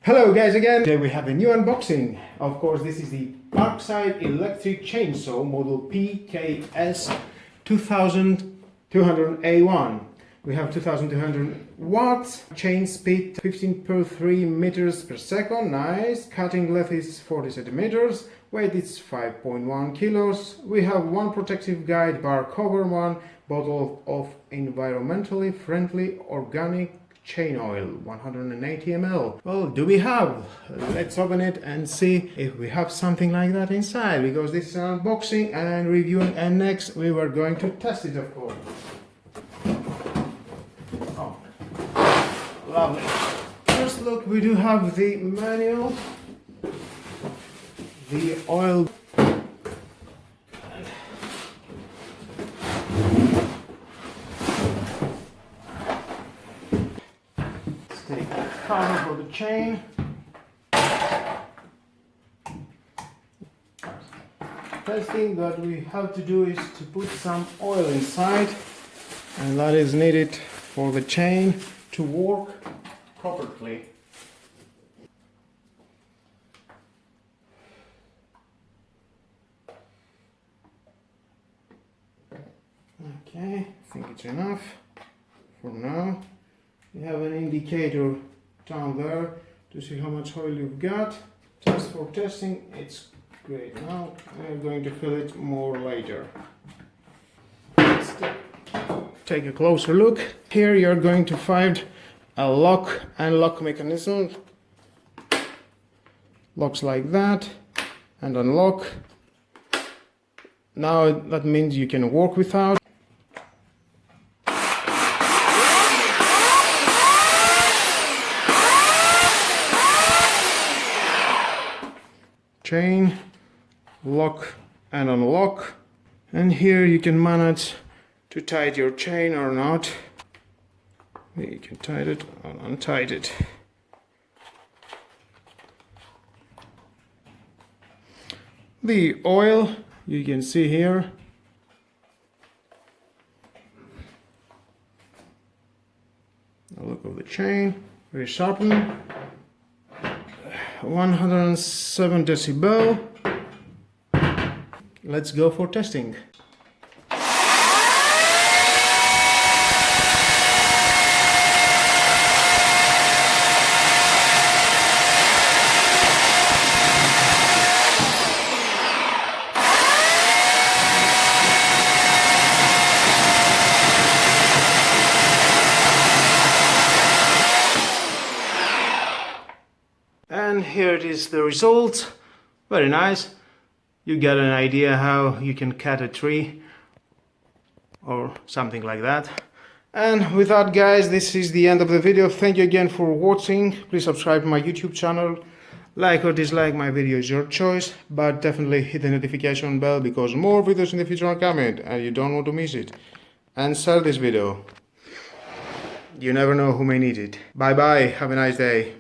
Hello guys again. Today we have a new unboxing. Of course, this is the Parkside electric chainsaw model PKS 2200A1. We have 2200 watts, chain speed 15.3 meters per second, nice. Cutting length is 40 centimeters, weight is 5.1 kilos. We have one protective guide bar cover, one bottle of environmentally friendly organic chain oil, 180 ml. Well, do we have? Let's open it and see if we have something like that inside, because this is an unboxing and reviewing, and next we were going to test it, of course. Oh, lovely. First look, we do have the manual, the oil, take the cover for the chain. First thing that we have to do is to put some oil inside, and that is needed for the chain to work properly. Okay, I think it's enough for now. You have an indicator down there to see how much oil you've got. Just for testing, it's great. Now we're going to fill it more later. Let's take a closer look. Here you're going to find a lock and lock mechanism. Locks like that and unlock. Now that means you can work without. Chain, lock and unlock, and here you can manage to tie your chain or not. You can tie it or untie it. The oil you can see here. A look of the chain, very sharpened. 107 decibel. Let's go for testing. And here it is, the result. Very nice. You get an idea how you can cut a tree or something like that. And with that, guys, this is the end of the video. Thank you again for watching. Please subscribe to my YouTube channel. Like or dislike my video is your choice, but definitely hit the notification bell because more videos in the future are coming and you don't want to miss it. And share this video. You never know who may need it. Bye bye, have a nice day.